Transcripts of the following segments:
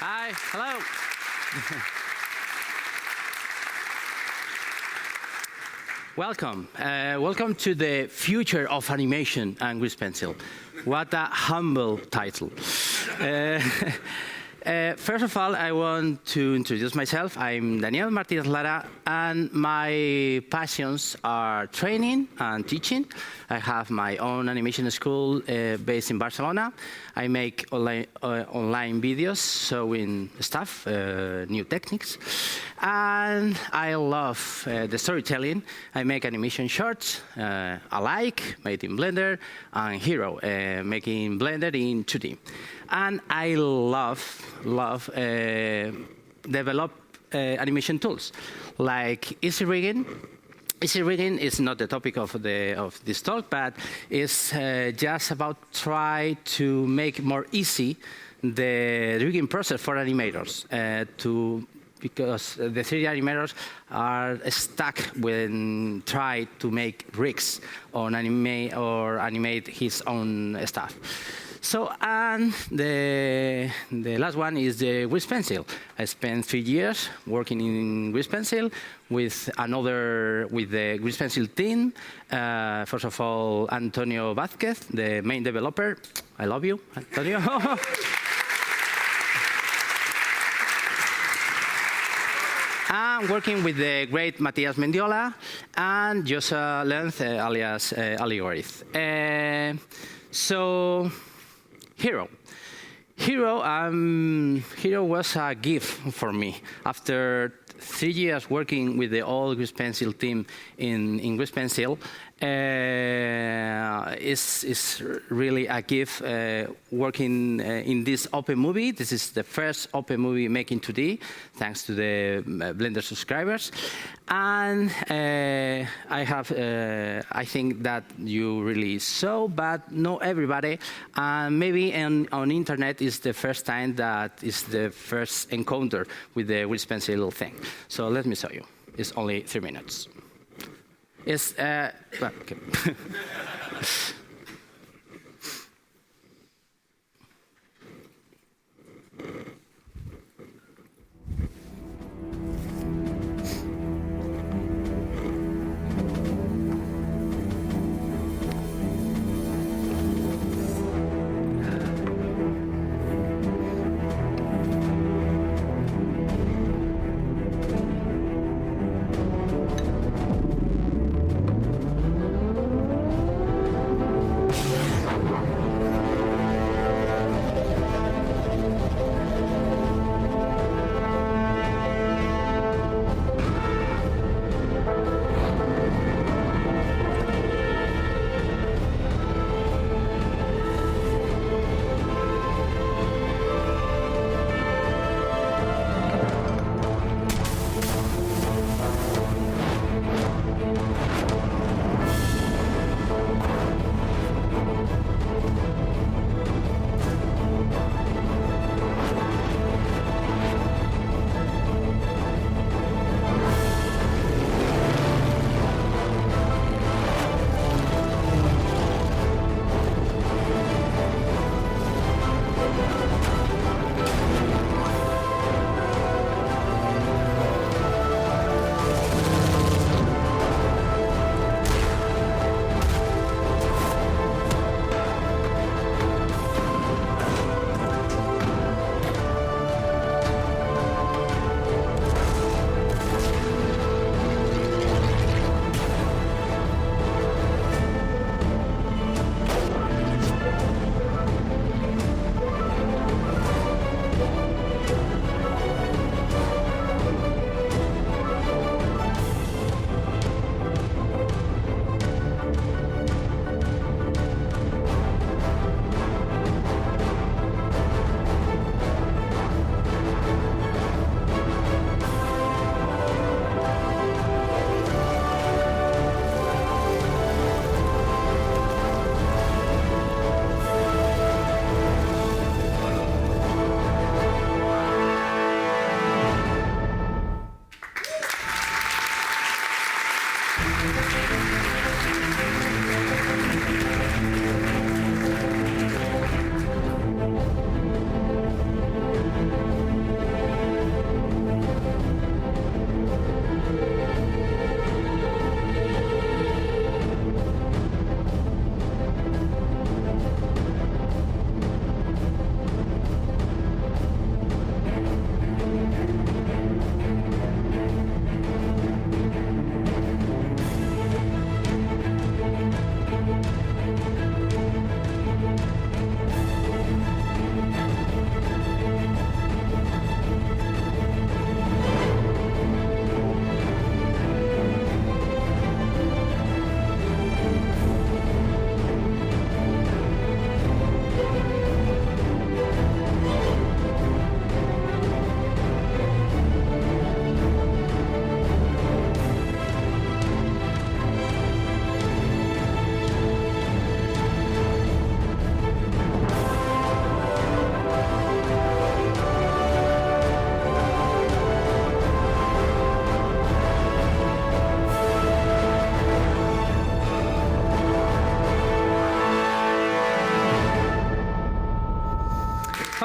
Hi, hello. Welcome. Welcome to the future of animation and grease pencil. What a humble title. First of all, I want to introduce myself. I'm Daniel Martinez Lara, and my passions are training and teaching. I have my own animation school based in Barcelona. I make online videos showing stuff, new techniques. And I love the storytelling. I make animation shorts, alike, made in Blender, and Hero, making Blender in 2D. And I love develop animation tools like easy rigging. Easy rigging is not the topic of this talk, but it's just about try to make more easy the rigging process for animators because the 3D animators are stuck when try to make rigs or animate his own stuff. So, and the last one is the grease pencil. I spent 3 years working in grease pencil with the grease pencil team. First of all, Antonio Vázquez, the main developer. I love you, Antonio. I'm working with the great Matías Mendiola and Joshua Lenz, alias Allegorith. So, Hero. Hero was a gift for me. After 3 years working with the old grease pencil team in grease pencil, is really a gift working in this open movie. This is the first open movie making 2D, thanks to the Blender subscribers. And I think that you really saw, but not everybody. And maybe on internet is the first time that is the first encounter with the grease pencil thing. So let me show you. It's only 3 minutes. It's, well, okay.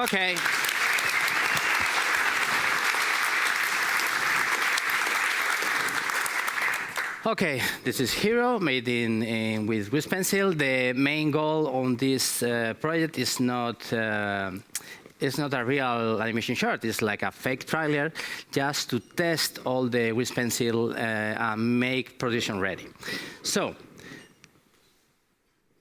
Okay. Okay, this is Hero, made with Pencil. The main goal on this project is not a real animation short. It's like a fake trailer, just to test all the Pencil and make production ready. So,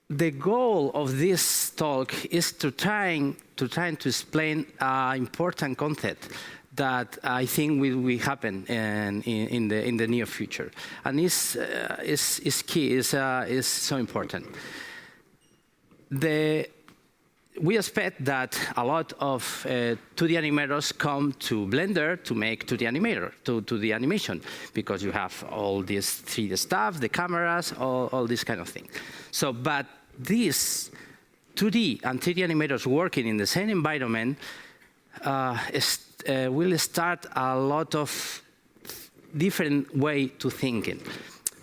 the goal of this talk is to try to explain an important concept that I think will happen in the near future, and is key, is so important. We expect that a lot of 2D animators come to Blender to make 2D the animation, because you have all this 3D stuff, the cameras, all this kind of thing. So, but these 2D and 3D animators working in the same environment will start a lot of different way to thinking.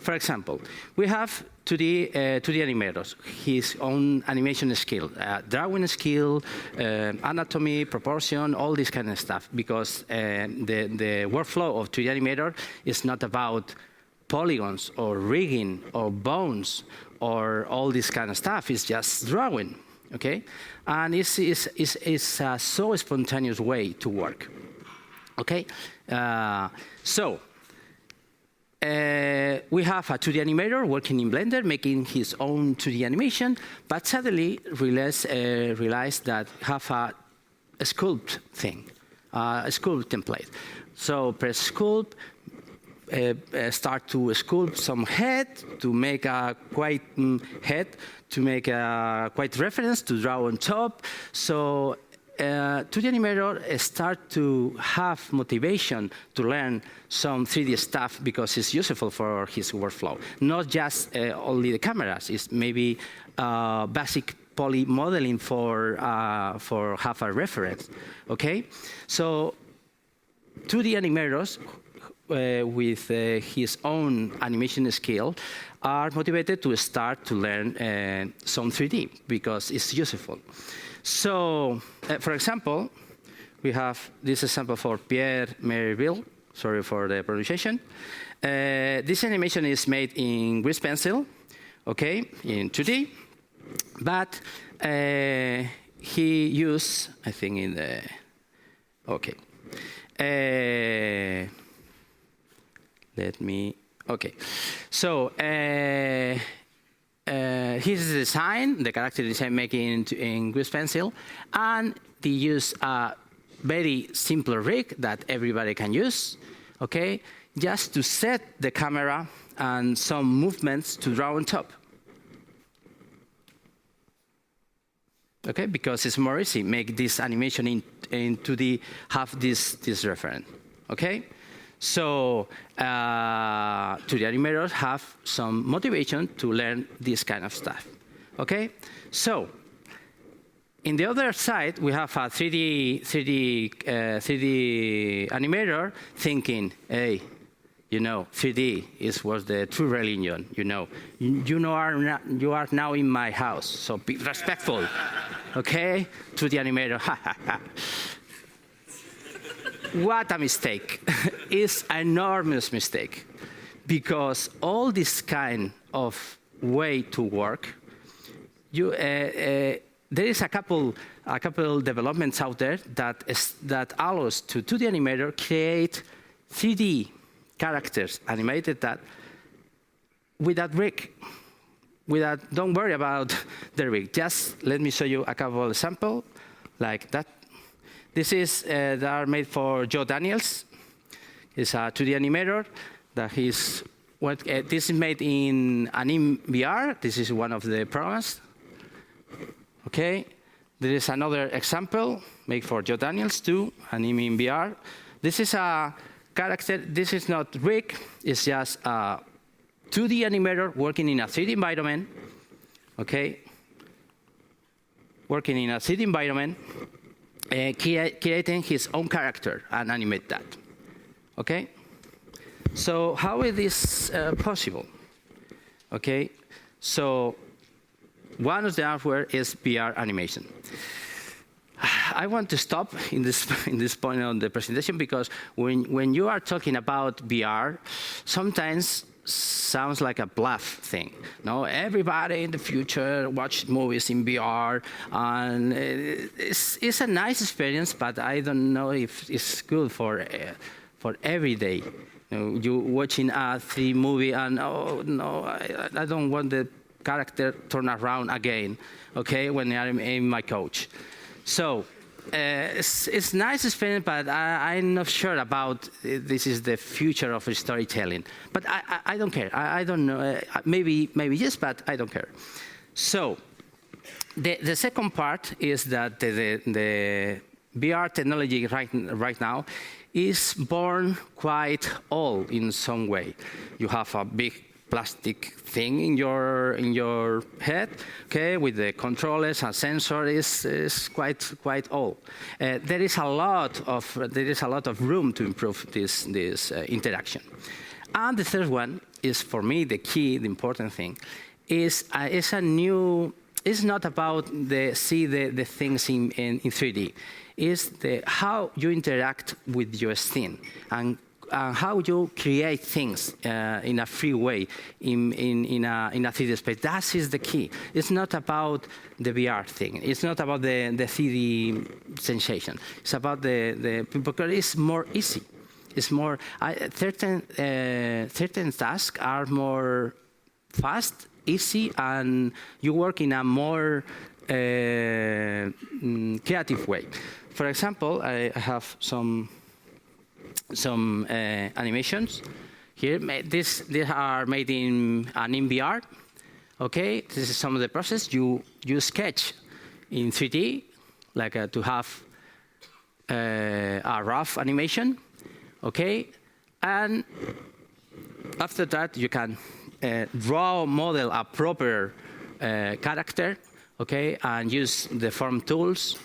For example, we have 2D animators, his own animation skill, drawing skill, anatomy, proportion, all this kind of stuff, because the workflow of 2D animator is not about polygons or rigging or bones or all this kind of stuff. It's just drawing. Okay, and it's a so spontaneous way to work. Okay, so we have a 2D animator working in Blender, making his own 2D animation, but suddenly realized that have a sculpt thing, a sculpt template. So press sculpt. Start to sculpt some head to make a quite head, to make a quite reference to draw on top. So 2D animator start to have motivation to learn some 3D stuff because it's useful for his workflow. Not just only the cameras, it's maybe basic poly modeling for have a reference. Okay, so 2D animators with his own animation skill are motivated to start to learn some 3D because it's useful. So, for example, we have this example for Pierre Meriville. Sorry for the pronunciation. This animation is made in grease pencil, okay, in 2D, but he used, I think, in the okay. Let me, okay. So, here's the design, the character design making in grease pencil, and they use a very simple rig that everybody can use, okay, just to set the camera and some movements to draw on top. Okay, because it's more easy, make this animation in 2D, have this reference, okay? So 2D animators have some motivation to learn this kind of stuff. Okay? So in the other side, we have a 3D animator thinking, hey, you know, 3D was the true religion. You are now in my house, so be respectful. Okay? 2D animator, ha ha ha. What a mistake. It's an enormous mistake, because all this kind of way to work, there is a couple developments out there that allows to 2D animator create 3D characters animated that without rig. Don't worry about the rig. Just let me show you a couple of samples like that. This is they are made for Joe Daniels. He's a 2D animator. This is made in AnimVR. This is one of the programs. Okay. There is another example made for Joe Daniels too, AnimVR. This is a character. This is not rig. It's just a 2D animator working in a 3D environment. Okay. Working in a 3D environment. Creating his own character and animate that. Okay? So how is this possible? Okay? So one of the hardware is VR animation. I want to stop in this point on the presentation because when you are talking about VR, sometimes sounds like a bluff thing. No, everybody in the future watch movies in VR, and it's a nice experience, but I don't know if it's good for every day. You watching a 3D movie and oh no, I don't want the character turn around again. Okay, when I'm in my couch. So it's nice experience, but I'm not sure about this is the future of storytelling. But I don't care. I don't know. Maybe yes, but I don't care. So the second part is that the VR technology right now is born quite old in some way. You have a big plastic thing in your head, okay, with the controllers and sensors is quite old. There is a lot of room to improve this interaction. And the third one is, for me, the important thing is a new. It's not about see the things in 3D. It's how you interact with your scene and how you create things in a free way in a 3D space. That is the key. It's not about the VR thing. It's not about the 3D sensation. It's about because it's more easy. It's more certain tasks are more fast, easy, and you work in a more creative way. For example, I have some animations here. They are made in VR. Okay, this is some of the process. You sketch in 3D, like to have a rough animation. Okay, and after that you can model a proper character. Okay, and use the form tools.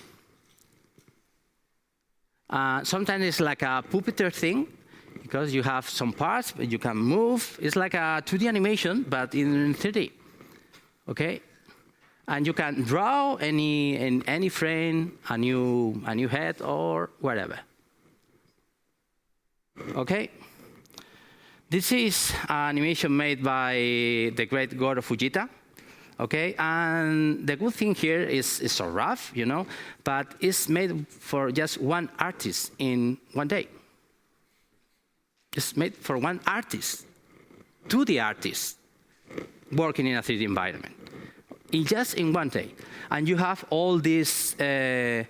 Sometimes it's like a puppeteer thing, because you have some parts, but you can move. It's like a 2D animation, but in 3D. Okay, and you can draw in any frame a new head or whatever. Okay, this is an animation made by the great Goro Fujita. Okay, and the good thing here is so rough, you know, but it's made for just one artist in one day. It's made for one artist, 2D artist, working in a 3D environment, just in one day. And you have all this, to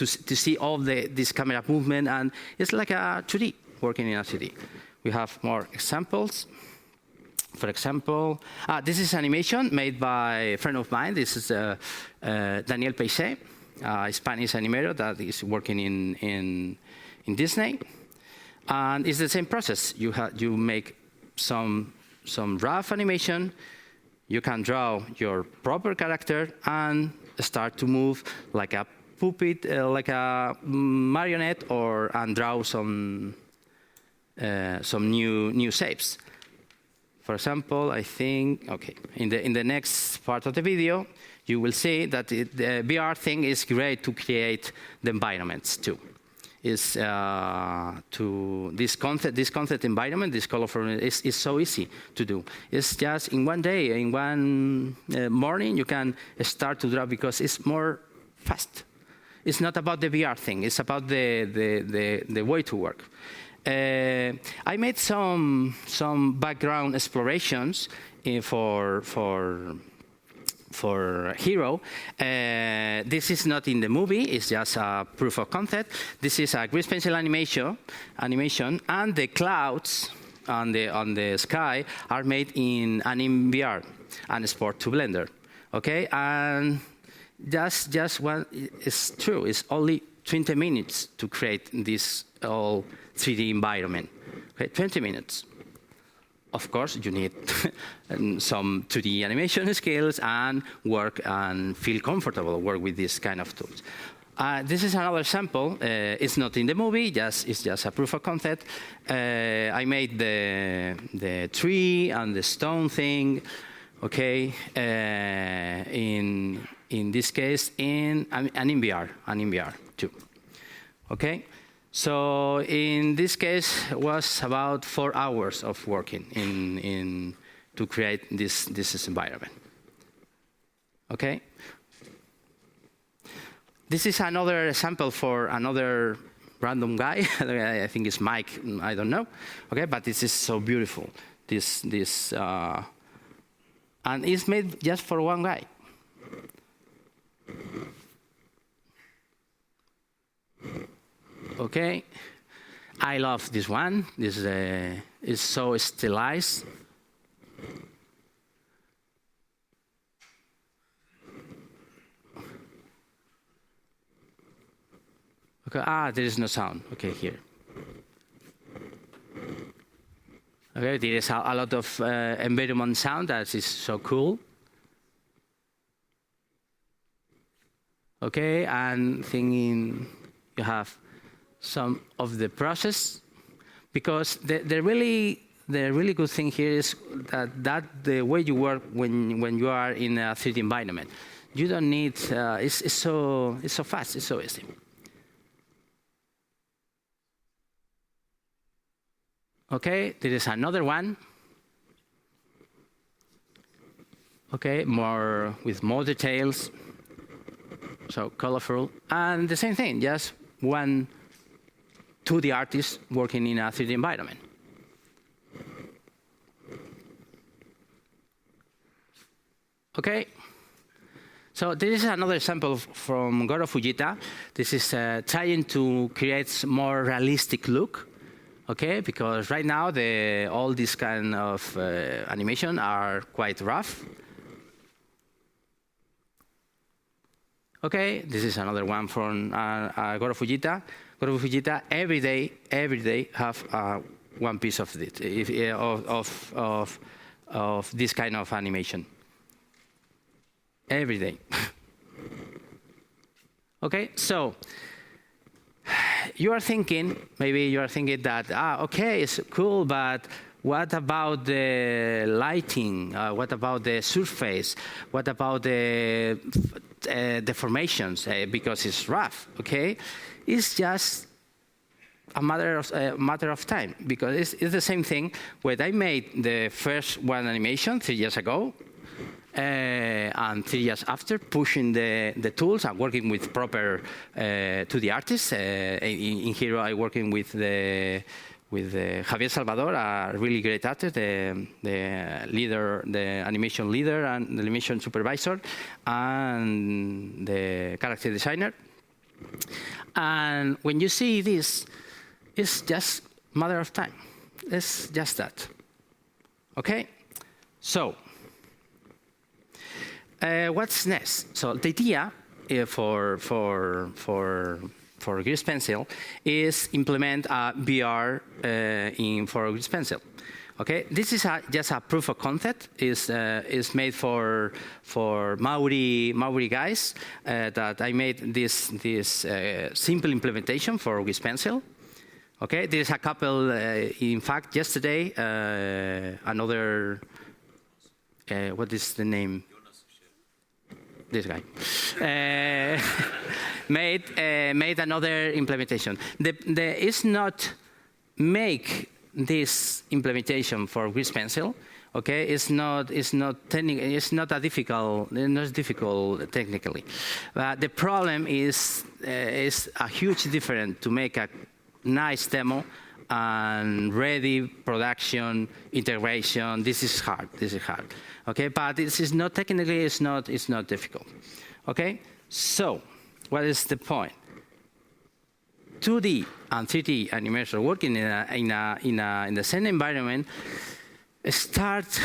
see all this camera movement, and it's like a 2D working in a 3D. We have more examples. For example, this is animation made by a friend of mine. This is Daniel Martinez, a Spanish animator that is working in Disney. And it's the same process. You make some rough animation. You can draw your proper character and start to move like a puppet, like a marionette, and draw some new shapes. For example, I think, okay, in the next part of the video, you will see that the VR thing is great to create the environments too. Is this concept environment, this colorful is so easy to do. It's just in one day, in one morning, you can start to draw because it's more fast. It's not about the VR thing. It's about the way to work. I made some background explorations for Hero. This is not in the movie. It's just a proof of concept. This is a grease pencil animation, and the clouds on the sky are made in VR and export to Blender. Okay, and just one. It's true. It's only 20 minutes to create this all 3D environment. Okay, 20 minutes. Of course, you need some 2D animation skills and work and feel comfortable work with this kind of tools. This is another sample. It's not in the movie. It's just a proof of concept. I made the tree and the stone thing. Okay, in in this case, and in VR too. Okay, so in this case, it was about 4 hours of working to create this environment. Okay, this is another example for another random guy. I think it's Mike. I don't know. Okay, but this is so beautiful. And it's made just for one guy. Okay, I love this one. This is so stylized. Okay, there is no sound. Okay, here. Okay, there is a lot of environment sound that is so cool. Okay, and thinking you have some of the process, because the really good thing here is that the way you work when you are in a 3D environment, you don't need it's so fast, it's so easy. Okay, there is another one. Okay, with more details, so colorful, and the same thing, just one 2D artist working in a 3D environment. Okay, so this is another example from Goro Fujita. This is trying to create more realistic look. Okay, because right now all these kind of animation are quite rough. Okay, this is another one from Goro Fujita. Goro Fujita every day have one piece of it, of this kind of animation. Every day. Okay, so maybe you are thinking that, okay, it's cool, but what about the lighting? What about the surface? What about the deformations? Because it's rough, okay? It's just a matter of time, because it's the same thing when I made the first one animation 3 years ago, and 3 years after, pushing the tools and working with proper 2D artists. In here, I'm working with Javier Salvador, a really great artist, the leader, the animation leader and the animation supervisor, and the character designer. And when you see this, it's just a matter of time. It's just that. Okay? So, what's next? So the idea for Grease Pencil is implement a VR for Grease Pencil. Okay, this is just a proof of concept. Is made for Maori guys that I made this simple implementation for Grease Pencil. Okay, there's a couple. In fact, yesterday another. What is the name? This guy made another implementation. It's not make this implementation for Grease Pencil. Okay, it's not difficult technically. But the problem is a huge difference to make a nice demo and ready production integration. This is hard. Okay, but this is not technically. It's not difficult. Okay, so what is the point? 2D and 3D animators working in the same environment start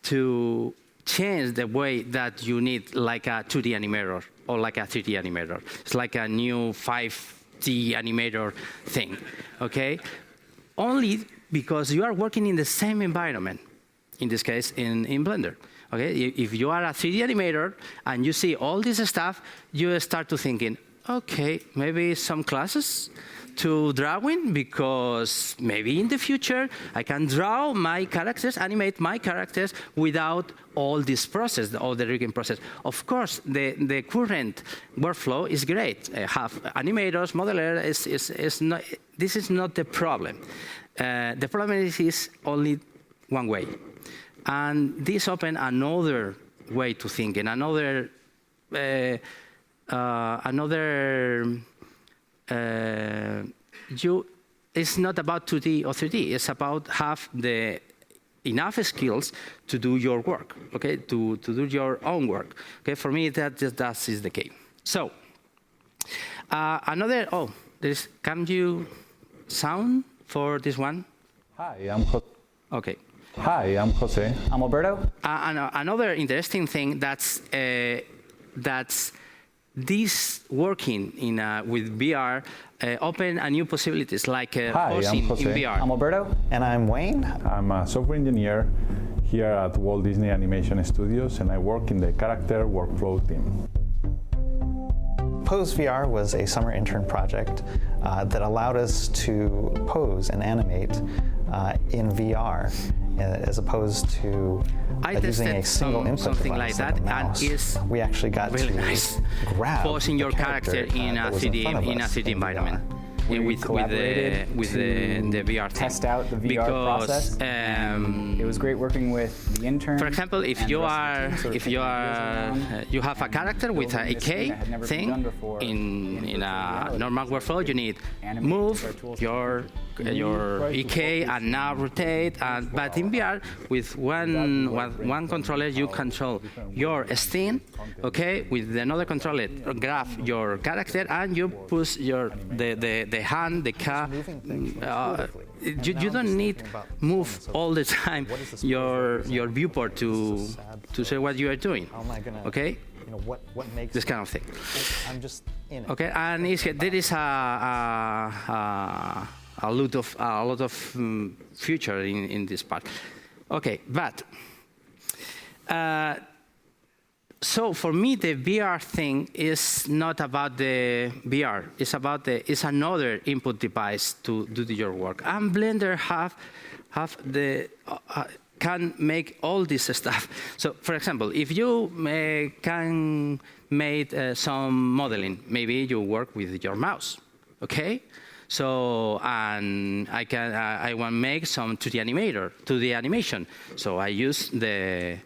to change the way that you need like a 2D animator or like a 3D animator. It's like a new 5D animator thing. Okay, only because you are working in the same environment. In this case, in Blender. Okay, if you are a 3D animator and you see all this stuff, you start to thinking, okay, maybe some classes to drawing, because maybe in the future I can draw my characters, animate my characters without all this process, all the rigging process. Of course, the current workflow is great. Have animators, modeler, this is not the problem. The problem is only one way. And this opens another way to think, and it's not about 2D or 3D. It's about have the enough skills to do your work, okay? To do your own work. Okay, for me that is the case. So can you sound for this one? Hi, I'm Jose. Okay. Hi, I'm Jose. I'm Alberto. Another interesting thing that's this working with VR open a new possibilities, like posing in VR. I'm Alberto. And I'm Wayne. I'm a software engineer here at Walt Disney Animation Studios, and I work in the character workflow team. Pose VR was a summer intern project that allowed us to pose and animate in VR, as opposed to using a single input something device like that, mouse. And we actually got really to nice grab posing your character in a 3D environment. With the VR thing. Test out the VR process. It was great working with the intern. For example, if you have a character with a EK thing in a normal workflow, you need move your EK and now rotate. But in VR, with one controller, you control your scene. Okay, with another controller, grab your character and you push the hand, the car. You don't need move all the time your viewport to say what you are doing. Okay, what makes this kind of thing. I'm just in it. Okay, and there is a lot of future in this part. Okay, but. So for me, the VR thing is not about the VR. It's another input device to do your work. And Blender can make all this stuff. So for example, if you can make some modeling, maybe you work with your mouse, okay? So and I want to make some 2D animation. So I use the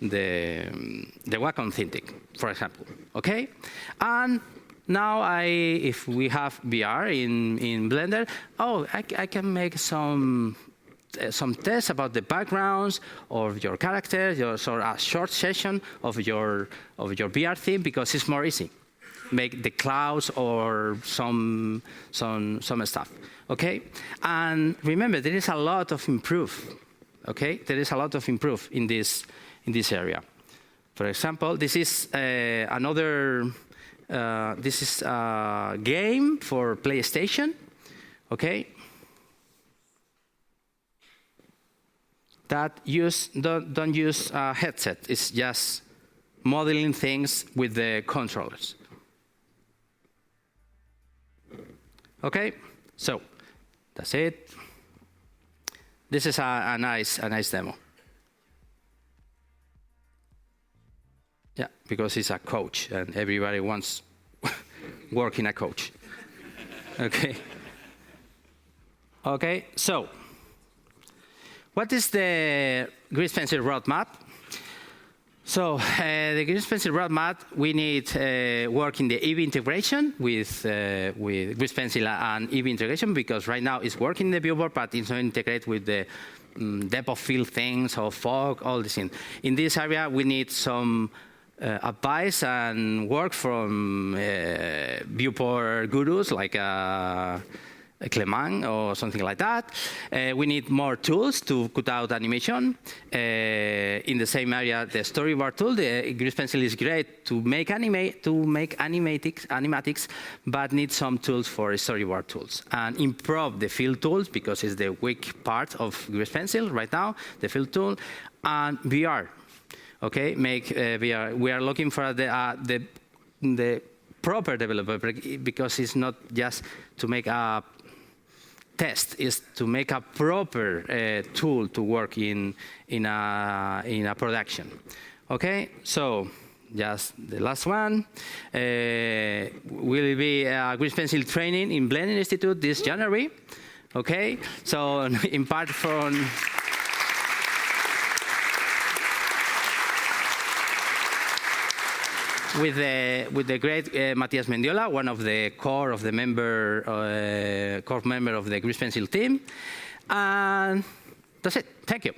Wacom Cintiq, for example, okay? And now if we have VR in Blender, I can make some tests about the backgrounds of your characters, or a short session of your VR theme, because it's more easy. Make the clouds or some stuff, okay? And remember, there is a lot of improve, okay? There is a lot of improve in this area. For example, this is this is a game for PlayStation, okay? That don't use a headset. It's just modeling things with the controllers. Okay, so that's it. This is a nice demo. Yeah, because he's a coach, and everybody wants work in a coach. Okay. Okay, so what is the Grease Pencil roadmap? So the Grease Pencil roadmap, we need work in the Eevee integration with Grease Pencil and Eevee integration, because right now it's working in the viewport, but it's not integrated with the depth of field things or fog, all these things. In this area, we need some advice and work from viewport gurus like Clement or something like that. We need more tools to cut out animation. In the same area, the storyboard tool, the Grease Pencil is great to make animatics, but need some tools for storyboard tools. And improve the fill tools, because it's the weak part of Grease Pencil right now, the fill tool, and VR. Okay, make VR. We are looking for the proper developer, because it's not just to make a test, it's to make a proper tool to work in a production. Okay, so just the last one will be a Grease Pencil training in Blending Institute this January. Okay, so in part from with the great Matías Mendiola, one of the core member of the Grease Pencil team, and that's it. Thank you.